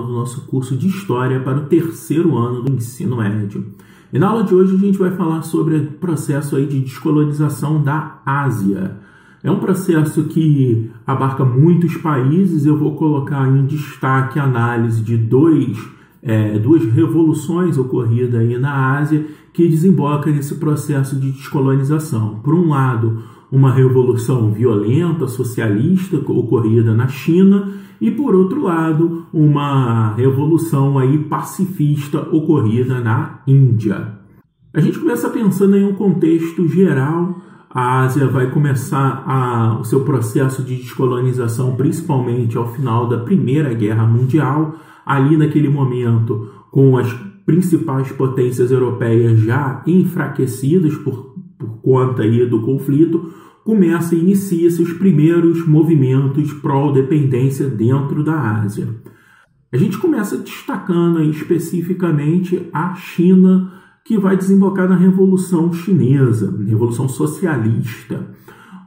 do nosso curso de História para o terceiro ano do ensino médio. E na aula de hoje a gente vai falar sobre o processo de descolonização da Ásia. É um processo que abarca muitos países. Eu vou colocar em destaque a análise de duas revoluções ocorridas aí na Ásia que desembocam nesse processo de descolonização. Por um lado, uma revolução violenta, socialista, ocorrida na China, e por outro lado, uma revolução pacifista ocorrida na Índia. A gente começa pensando em um contexto geral. A Ásia vai começar o seu processo de descolonização principalmente ao final da Primeira Guerra Mundial, ali naquele momento com as principais potências europeias já enfraquecidas por conta do conflito, inicia-se os primeiros movimentos pró-dependência dentro da Ásia. A gente começa destacando especificamente a China, que vai desembocar na Revolução Chinesa, Revolução Socialista.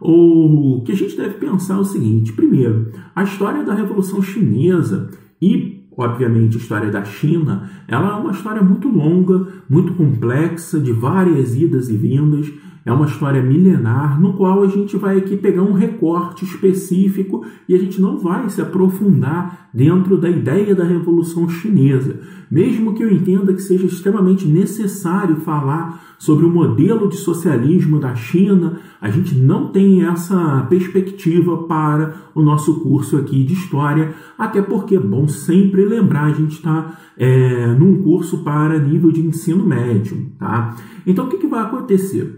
O que a gente deve pensar é o seguinte: primeiro, a história da Revolução Chinesa e, obviamente, a história da China, ela é uma história muito longa, muito complexa, de várias idas e vindas. É uma história milenar, no qual a gente vai aqui pegar um recorte específico e a gente não vai se aprofundar dentro da ideia da Revolução Chinesa. Mesmo que eu entenda que seja extremamente necessário falar sobre o modelo de socialismo da China, a gente não tem essa perspectiva para o nosso curso aqui de História, até porque é bom sempre lembrar, a gente está num curso para nível de ensino médio, tá? Então, o que vai acontecer?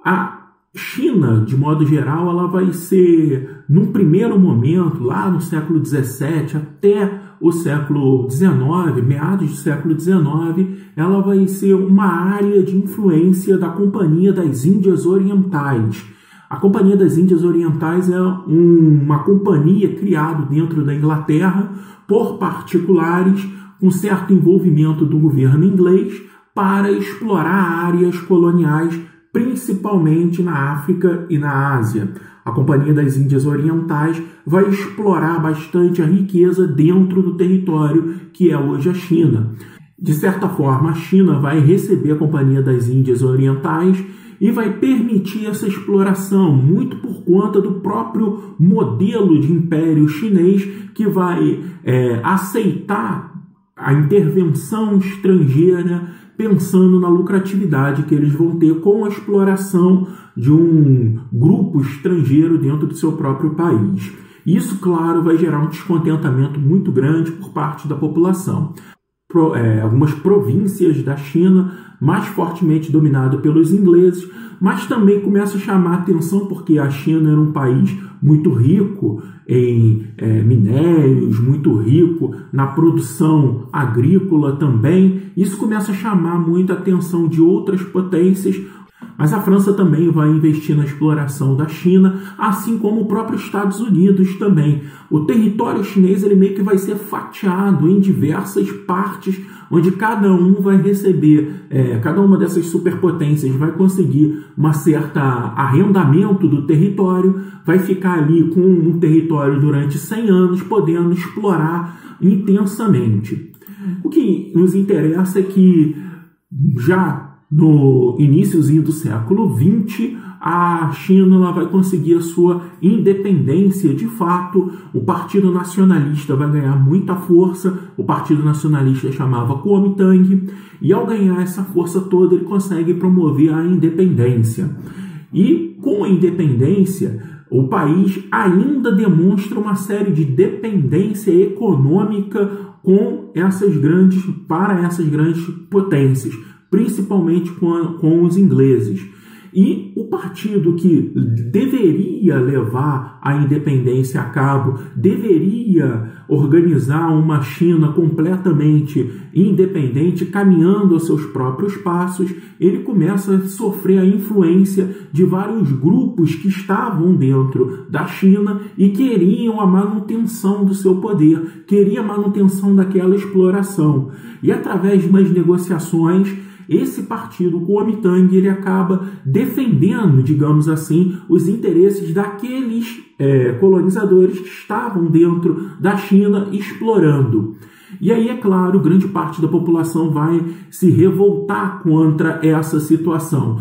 A China, de modo geral, ela vai ser, num primeiro momento, lá no século XVII até o século XIX, meados do século XIX, ela vai ser uma área de influência da Companhia das Índias Orientais. A Companhia das Índias Orientais é uma companhia criada dentro da Inglaterra por particulares, com certo envolvimento do governo inglês, para explorar áreas coloniais, principalmente na África e na Ásia. A Companhia das Índias Orientais vai explorar bastante a riqueza dentro do território que é hoje a China. De certa forma, a China vai receber a Companhia das Índias Orientais e vai permitir essa exploração, muito por conta do próprio modelo de império chinês, que vai aceitar a intervenção estrangeira, pensando na lucratividade que eles vão ter com a exploração de um grupo estrangeiro dentro do seu próprio país. Isso, claro, vai gerar um descontentamento muito grande por parte da população. Algumas províncias da China, mais fortemente dominado pelos ingleses, mas também começa a chamar a atenção porque a China era um país muito rico em minérios, muito rico na produção agrícola também. Isso começa a chamar muito a atenção de outras potências, mas a França também vai investir na exploração da China, assim como o próprio Estados Unidos também. O território chinês meio que vai ser fatiado em diversas partes, onde cada um vai receber, cada uma dessas superpotências vai conseguir um certo arrendamento do território, vai ficar ali com um território durante 100 anos, podendo explorar intensamente. O que nos interessa é que já no iníciozinho do século XX, a China vai conseguir a sua independência de fato. O Partido Nacionalista vai ganhar muita força. O Partido Nacionalista chamava Kuomintang, e ao ganhar essa força toda, ele consegue promover a independência. E com a independência, o país ainda demonstra uma série de dependência econômica para essas grandes potências, principalmente com os ingleses. E o partido que deveria levar a independência a cabo, deveria organizar uma China completamente independente, caminhando aos seus próprios passos, ele começa a sofrer a influência de vários grupos que estavam dentro da China e queriam a manutenção do seu poder, queriam a manutenção daquela exploração. E através de umas negociações, esse partido, o Kuomintang, ele acaba defendendo, digamos assim, os interesses daqueles colonizadores que estavam dentro da China explorando. E aí, é claro, grande parte da população vai se revoltar contra essa situação.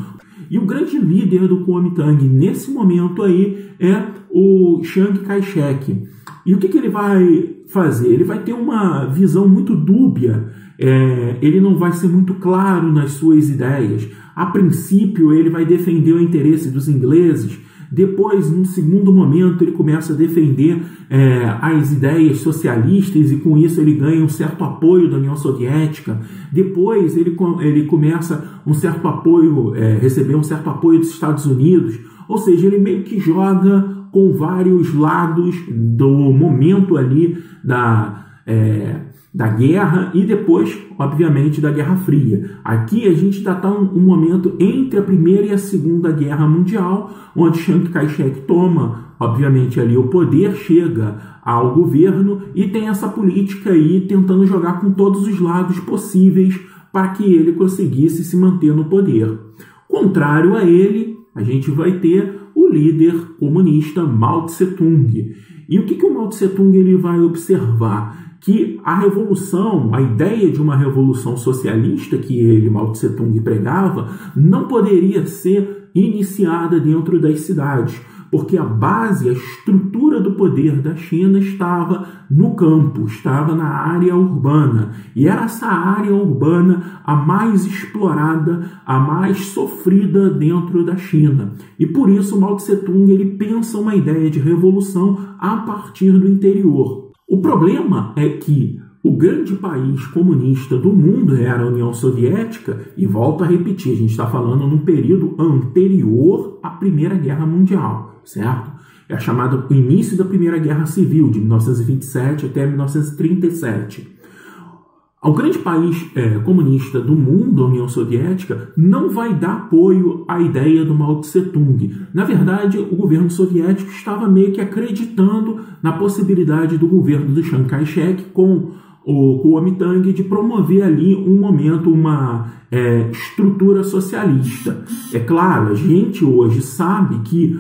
E o grande líder do Kuomintang nesse momento aí é o Chiang Kai-shek. E o que ele vai fazer? Ele vai ter uma visão muito dúbia, ele não vai ser muito claro nas suas ideias. A princípio, ele vai defender o interesse dos ingleses. Depois, num segundo momento, ele começa a defender as ideias socialistas e com isso ele ganha um certo apoio da União Soviética. Depois ele começa receber um certo apoio dos Estados Unidos. Ou seja, ele meio que joga com vários lados do momento ali da guerra e depois, obviamente, da Guerra Fria. Aqui a gente está um momento entre a Primeira e a Segunda Guerra Mundial, onde Chiang Kai-shek toma, obviamente, ali o poder, chega ao governo e tem essa política aí tentando jogar com todos os lados possíveis para que ele conseguisse se manter no poder. Contrário a ele, a gente vai ter o líder comunista Mao Tse-tung. E o que o Mao Tse-tung ele vai observar? Que a revolução, a ideia de uma revolução socialista que ele, Mao Tse-tung, pregava, não poderia ser iniciada dentro das cidades, porque a base, a estrutura do poder da China estava no campo, estava na área urbana. E era essa área urbana a mais explorada, a mais sofrida dentro da China. E por isso Mao Tse-tung ele pensa uma ideia de revolução a partir do interior. O problema é que o grande país comunista do mundo era a União Soviética, e volto a repetir, a gente está falando num período anterior à Primeira Guerra Mundial, certo? É a chamada o início da Primeira Guerra Civil, de 1927 até 1937. O grande país comunista do mundo, a União Soviética, não vai dar apoio à ideia do Mao Tse-tung. Na verdade, o governo soviético estava meio que acreditando na possibilidade do governo do Chiang Kai-shek com o Kuomintang de promover ali um momento, uma estrutura socialista. É claro, a gente hoje sabe que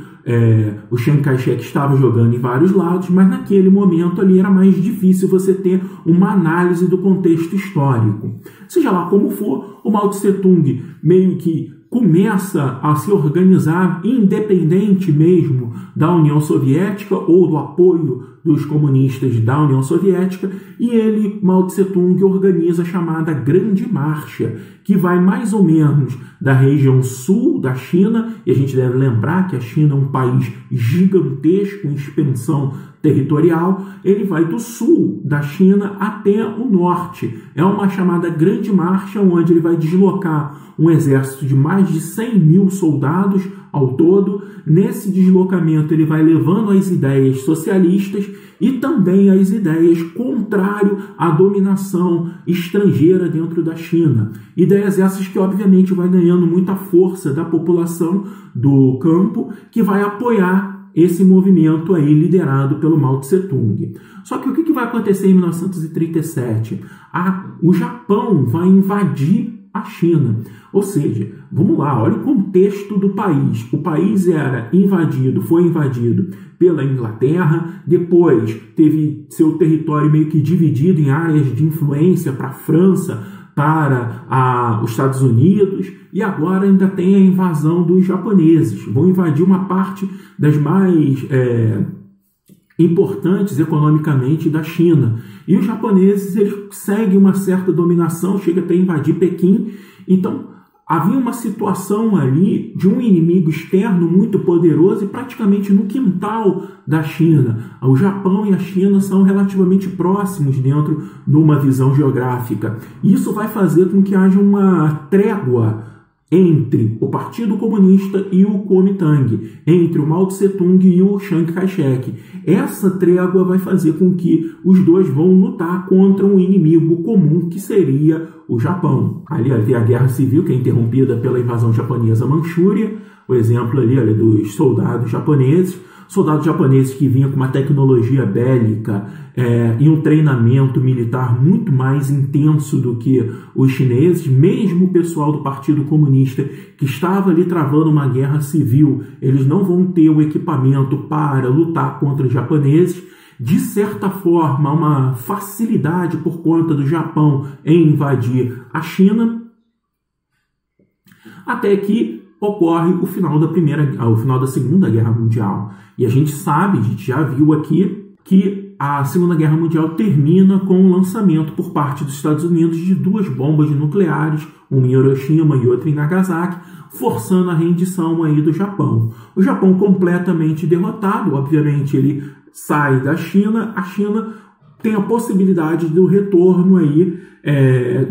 o Chiang Kai-shek estava jogando em vários lados, mas naquele momento ali era mais difícil você ter uma análise do contexto histórico. Seja lá como for, o Mao Tse-tung meio que começa a se organizar independente mesmo da União Soviética ou do apoio dos comunistas da União Soviética, e ele, Mao Tse-tung, organiza a chamada Grande Marcha, que vai mais ou menos da região sul da China, e a gente deve lembrar que a China é um país gigantesco em expansão territorial, ele vai do sul da China até o norte. É uma chamada Grande Marcha, onde ele vai deslocar um exército de mais de 100 mil soldados ao todo. Nesse deslocamento ele vai levando as ideias socialistas e também as ideias contrárias à dominação estrangeira dentro da China. Ideias essas que obviamente vai ganhando muita força da população do campo, que vai apoiar esse movimento aí liderado pelo Mao Tse-tung. Só que o que vai acontecer em 1937? O Japão vai invadir a China. Ou seja, vamos lá, olha o contexto do país. O país foi invadido pela Inglaterra, depois teve seu território meio que dividido em áreas de influência para a França, para os Estados Unidos, e agora ainda tem a invasão dos japoneses. Vão invadir uma parte das mais importantes economicamente da China. E os japoneses eles seguem uma certa dominação, chega até a invadir Pequim. Então, havia uma situação ali de um inimigo externo muito poderoso e praticamente no quintal da China. O Japão e a China são relativamente próximos dentro de uma visão geográfica. Isso vai fazer com que haja uma trégua entre o Partido Comunista e o Kuomintang, entre o Mao Tse-tung e o Chiang Kai-shek. Essa trégua vai fazer com que os dois vão lutar contra um inimigo comum, que seria o Japão. Ali tem a Guerra Civil, que é interrompida pela invasão japonesa à Manchúria, o exemplo ali dos soldados japoneses. soldados japoneses que vinham com uma tecnologia bélica e um treinamento militar muito mais intenso do que os chineses. Mesmo o pessoal do Partido Comunista que estava ali travando uma guerra civil, eles não vão ter o equipamento para lutar contra os japoneses. De certa forma, uma facilidade por conta do Japão em invadir a China, até que ocorre o final da Segunda Guerra Mundial. E a gente sabe, a gente já viu aqui, que a Segunda Guerra Mundial termina com o lançamento por parte dos Estados Unidos de 2 bombas nucleares, uma em Hiroshima e outra em Nagasaki, forçando a rendição aí do Japão. O Japão completamente derrotado, obviamente ele sai da China, a China tem a possibilidade do retorno aí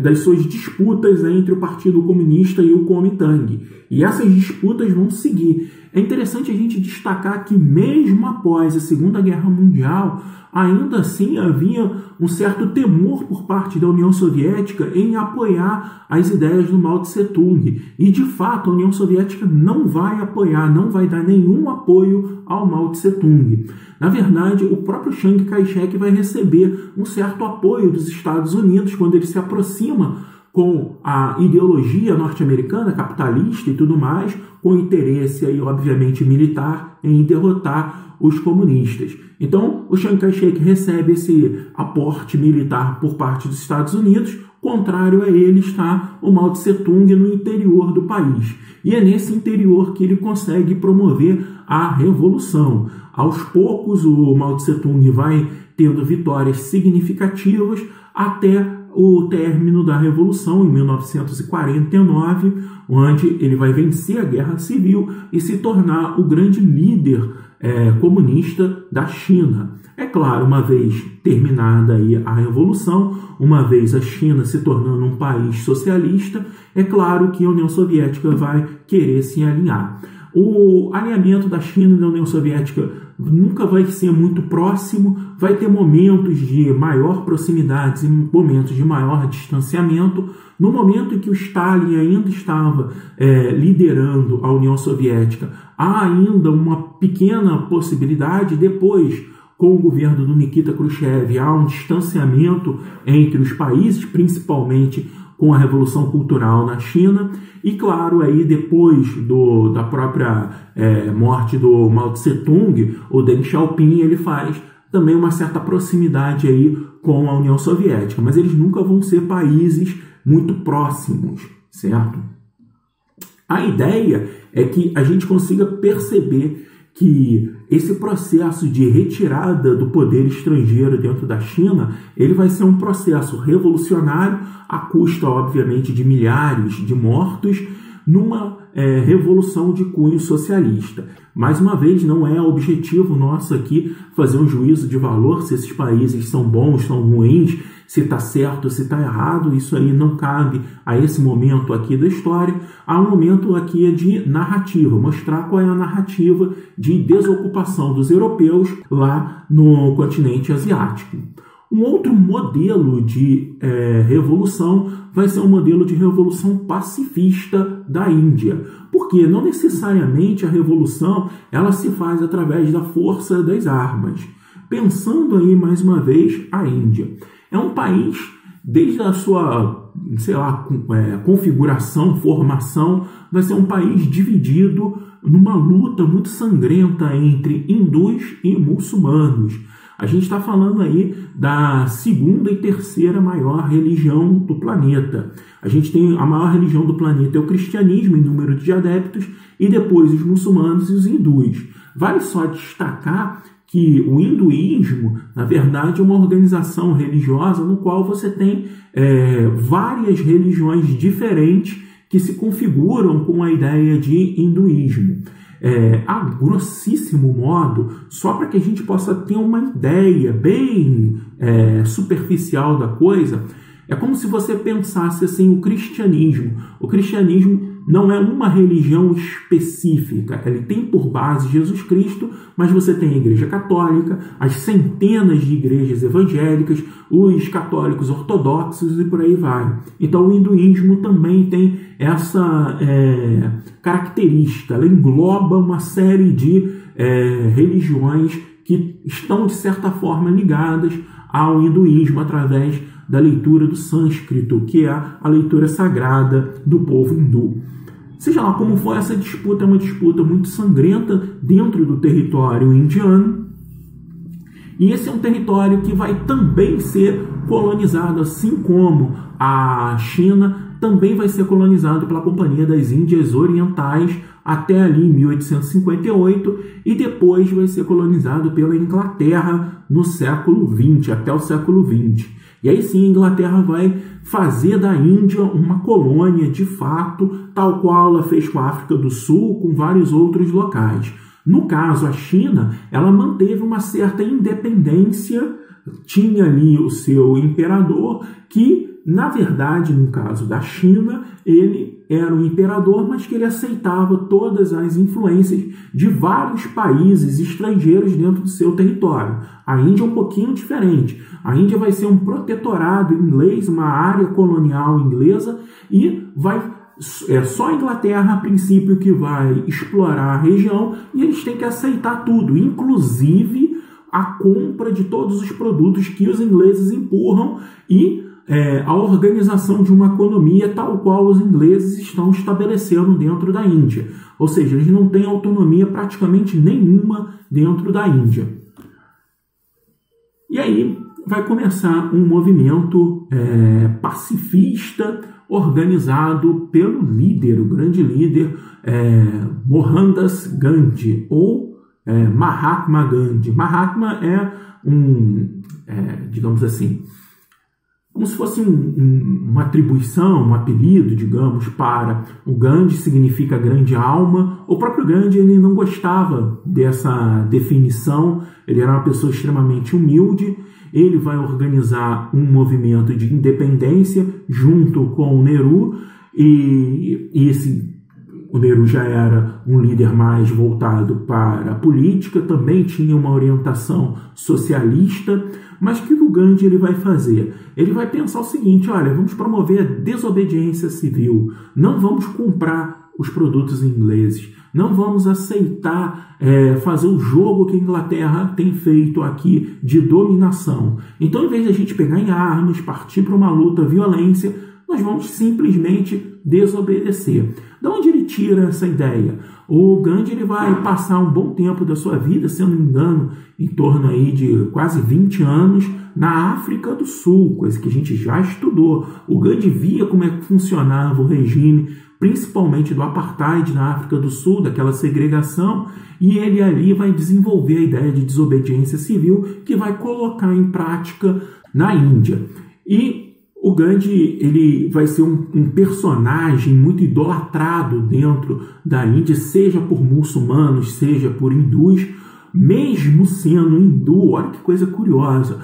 das suas disputas entre o Partido Comunista e o Kuomintang. E essas disputas vão seguir. É interessante a gente destacar que mesmo após a Segunda Guerra Mundial, ainda assim havia um certo temor por parte da União Soviética em apoiar as ideias do Mao Tse-tung. E, de fato, a União Soviética não vai apoiar, não vai dar nenhum apoio ao Mao Tse-tung. Na verdade, o próprio Chiang Kai-shek vai receber um certo apoio dos Estados Unidos quando ele se aproxima com a ideologia norte-americana, capitalista e tudo mais, com interesse aí, obviamente, militar em derrotar os comunistas. Então, o Chiang Kai-shek recebe esse aporte militar por parte dos Estados Unidos, contrário a ele está o Mao Tse-tung no interior do país. E é nesse interior que ele consegue promover a revolução. Aos poucos, o Mao Tse-tung vai tendo vitórias significativas até o término da Revolução, em 1949, onde ele vai vencer a Guerra Civil e se tornar o grande líder comunista da China. É claro, uma vez terminada aí a Revolução, uma vez a China se tornando um país socialista, é claro que a União Soviética vai querer se alinhar. O alinhamento da China e da União Soviética nunca vai ser muito próximo, vai ter momentos de maior proximidade e momentos de maior distanciamento. No momento em que o Stalin ainda estava liderando a União Soviética, há ainda uma pequena possibilidade. Depois, com o governo do Nikita Khrushchev, há um distanciamento entre os países, principalmente com a Revolução Cultural na China. E, claro, aí depois da própria morte do Mao Tse-tung, o Deng Xiaoping ele faz também uma certa proximidade aí com a União Soviética, mas eles nunca vão ser países muito próximos, certo? A ideia é que a gente consiga perceber que esse processo de retirada do poder estrangeiro dentro da China, ele vai ser um processo revolucionário, à custa, obviamente, de milhares de mortos, numa revolução de cunho socialista. Mais uma vez, não é objetivo nosso aqui fazer um juízo de valor se esses países são bons, são ruins, se está certo, se está errado. Isso aí não cabe a esse momento aqui da história. Há um momento aqui de narrativa, mostrar qual é a narrativa de desocupação dos europeus lá no continente asiático. Um outro modelo de revolução vai ser um modelo de revolução pacifista da Índia. Porque não necessariamente a revolução ela se faz através da força das armas. Pensando aí mais uma vez a Índia. É um país, desde a sua, configuração, formação, vai ser um país dividido numa luta muito sangrenta entre hindus e muçulmanos. A gente está falando aí da segunda e terceira maior religião do planeta. A gente tem a maior religião do planeta é o cristianismo em número de adeptos e depois os muçulmanos e os hindus. Vale só destacar que o hinduísmo, na verdade, é uma organização religiosa no qual você tem várias religiões diferentes que se configuram com a ideia de hinduísmo. A grossíssimo modo, só para que a gente possa ter uma ideia bem superficial da coisa, é como se você pensasse assim, o cristianismo. O cristianismo não é uma religião específica, ele tem por base Jesus Cristo, mas você tem a Igreja Católica, as centenas de igrejas evangélicas, os católicos ortodoxos e por aí vai. Então o hinduísmo também tem essa característica, ela engloba uma série de religiões que estão, de certa forma, ligadas ao hinduísmo através da leitura do sânscrito, que é a leitura sagrada do povo hindu. Seja lá como for, essa disputa é uma disputa muito sangrenta dentro do território indiano, e esse é um território que vai também ser colonizado, assim como a China também vai ser colonizado pela Companhia das Índias Orientais até ali em 1858, e depois vai ser colonizado pela Inglaterra no século XX, até o século XX. E aí sim a Inglaterra vai fazer da Índia uma colônia de fato, tal qual ela fez com a África do Sul, com vários outros locais. No caso, a China, ela manteve uma certa independência, tinha ali o seu imperador, que, na verdade, no caso da China, ele era um imperador, mas que ele aceitava todas as influências de vários países estrangeiros dentro do seu território. A Índia é um pouquinho diferente. A Índia vai ser um protetorado inglês, uma área colonial inglesa, e é só a Inglaterra, a princípio, que vai explorar a região, e eles têm que aceitar tudo, inclusive a compra de todos os produtos que os ingleses empurram e a organização de uma economia tal qual os ingleses estão estabelecendo dentro da Índia. Ou seja, eles não têm autonomia praticamente nenhuma dentro da Índia. E aí vai começar um movimento pacifista organizado pelo líder, o grande líder Mohandas Gandhi, ou Mahatma Gandhi. Mahatma é digamos assim, como se fosse uma atribuição, um apelido, digamos, para o Gandhi, significa grande alma. O próprio Gandhi ele não gostava dessa definição, ele era uma pessoa extremamente humilde. Ele vai organizar um movimento de independência junto com o Nehru, o Nehru já era um líder mais voltado para a política, também tinha uma orientação socialista, mas o que o Gandhi ele vai fazer? Ele vai pensar o seguinte: olha, vamos promover a desobediência civil, não vamos comprar os produtos ingleses, não vamos aceitar fazer o jogo que a Inglaterra tem feito aqui de dominação. Então, em vez de a gente pegar em armas, partir para uma luta, violência, nós vamos simplesmente desobedecer. De onde ele tira essa ideia? O Gandhi ele vai passar um bom tempo da sua vida, se eu não me engano, em torno aí de quase 20 anos, na África do Sul, coisa que a gente já estudou. O Gandhi via como é que funcionava o regime, principalmente do apartheid na África do Sul, daquela segregação, e ele ali vai desenvolver a ideia de desobediência civil que vai colocar em prática na Índia. E o Gandhi ele vai ser um personagem muito idolatrado dentro da Índia, seja por muçulmanos, seja por hindus. Mesmo sendo hindu, olha que coisa curiosa,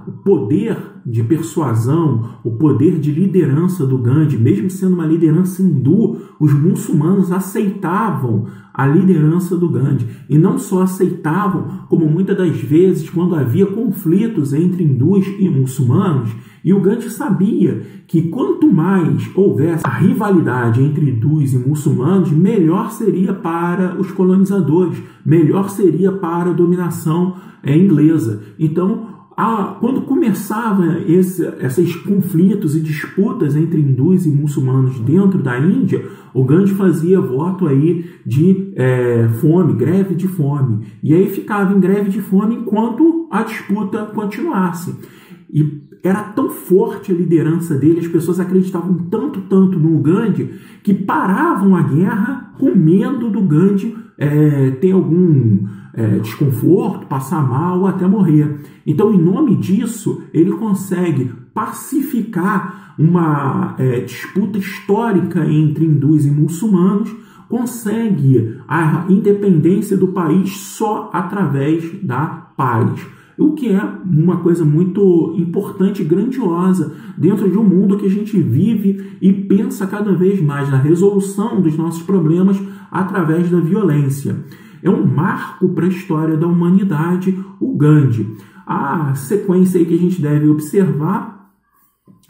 o poder de persuasão, o poder de liderança do Gandhi, mesmo sendo uma liderança hindu, os muçulmanos aceitavam a liderança do Gandhi. E não só aceitavam, como muitas das vezes, quando havia conflitos entre hindus e muçulmanos, e o Gandhi sabia que quanto mais houvesse a rivalidade entre hindus e muçulmanos, melhor seria para os colonizadores, melhor seria para a dominação inglesa. Então, quando começavam esses conflitos e disputas entre hindus e muçulmanos dentro da Índia, o Gandhi fazia voto aí de fome, greve de fome. E aí ficava em greve de fome enquanto a disputa continuasse. E era tão forte a liderança dele, as pessoas acreditavam tanto no Gandhi, que paravam a guerra com medo do Gandhi ter algum desconforto, passar mal ou até morrer. Então, em nome disso, ele consegue pacificar uma disputa histórica entre hindus e muçulmanos, consegue a independência do país só através da paz. O que é uma coisa muito importante e grandiosa dentro de um mundo que a gente vive e pensa cada vez mais na resolução dos nossos problemas através da violência. É um marco para a história da humanidade, o Gandhi. A sequência aí que a gente deve observar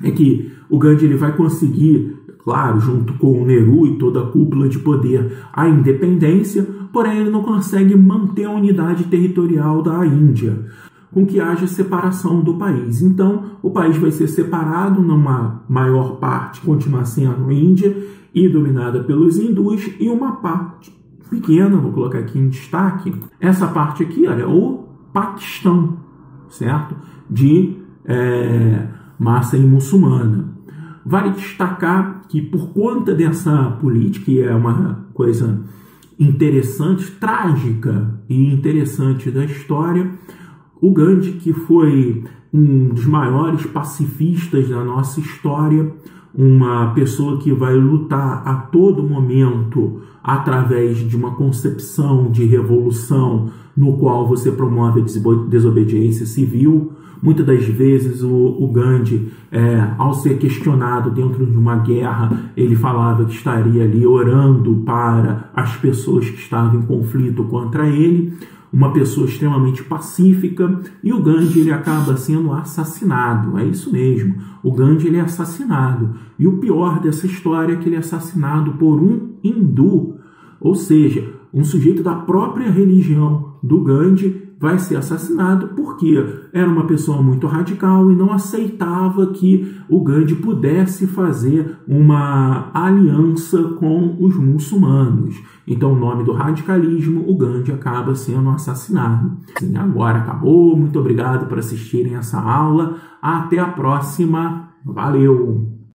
é que o Gandhi ele vai conseguir, claro, junto com o Nehru e toda a cúpula de poder, a independência. porém ele não consegue manter a unidade territorial da Índia, com que haja separação do país. Então, o país vai ser separado, numa maior parte continuar sendo Índia e dominada pelos hindus, e uma parte pequena, vou colocar aqui em destaque, essa parte aqui, olha, o Paquistão, certo? De massa muçulmana. Vale destacar que, por conta dessa política, que é uma coisa interessante, trágica e interessante da história, o Gandhi, que foi um dos maiores pacifistas da nossa história, uma pessoa que vai lutar a todo momento através de uma concepção de revolução no qual você promove a desobediência civil. Muitas das vezes o Gandhi, ao ser questionado dentro de uma guerra, ele falava que estaria ali orando para as pessoas que estavam em conflito contra ele, uma pessoa extremamente pacífica, e o Gandhi ele acaba sendo assassinado. É isso mesmo, o Gandhi ele é assassinado, e o pior dessa história é que ele é assassinado por um hindu, ou seja, um sujeito da própria religião do Gandhi vai ser assassinado porque era uma pessoa muito radical e não aceitava que o Gandhi pudesse fazer uma aliança com os muçulmanos. Então, o nome do radicalismo, o Gandhi acaba sendo assassinado. Sim, agora acabou. Muito obrigado por assistirem essa aula. Até a próxima. Valeu!